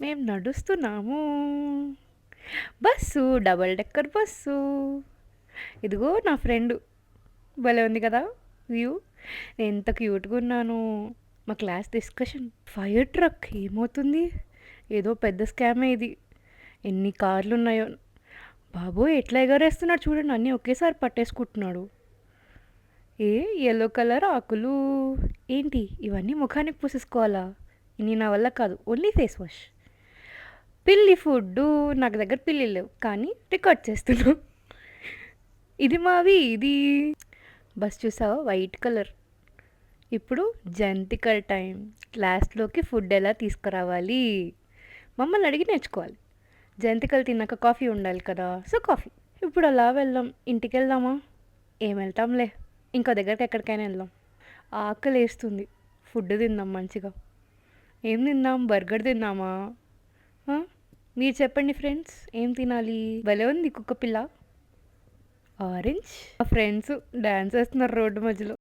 మేము నడుస్తున్నాము. Bus, double decker bus. ఇదిగో నా ఫ్రెండు. భలే ఉంది కదా వ్యూ. నేను ఎంత క్యూట్గా ఉన్నాను. మా క్లాస్ డిస్కషన్, ఫైర్ ట్రక్ ఏమవుతుంది, ఏదో పెద్ద స్కామే ఇది. ఎన్ని కార్లు ఉన్నాయో. బాబోయ్ ఎట్లా ఎగరేస్తున్నాడు చూడండి, అన్నీ ఒకేసారి పట్టేసుకుంటున్నాడు. ఏ ఎల్లో కలర్ ఆకులు ఏంటి ఇవన్నీ ముఖానికి పూసేసుకోవాలా? ఇన్ని నా వల్ల కాదు, ఓన్లీ ఫేస్ వాష్. పిల్లి ఫుడ్డు, నాకు దగ్గర పిల్లి లేవు కానీ రికార్డ్ చేస్తున్నావు. ఇది మావి ఇది. బస్ చూసావా, వైట్ కలర్. ఇప్పుడు జంతికల్ టైం. క్లాస్లోకి ఫుడ్ ఎలా తీసుకురావాలి మమ్మల్ని అడిగి నేర్చుకోవాలి. జంతికలు తిన్నాక కాఫీ ఉండాలి కదా, సో కాఫీ. ఇప్పుడు అలా వెళ్దాం. ఇంటికి వెళ్దామా? ఏం వెళ్తాంలే, ఇంకో దగ్గరికి ఎక్కడికైనా వెళ్దాం. ఆకలి వేస్తుంది, ఫుడ్ తిందాం మంచిగా. ఏం తిందాం? బర్గర్ తిందామా? ఆ? మీరు చెప్పండి ఫ్రెండ్స్, ఏం తినాలి? భలే ఉంది కుక్క పిల్ల. ఆరెంజ్. మా ఫ్రెండ్స్ డ్యాన్స్ వేస్తున్నారు రోడ్డు మధ్యలో.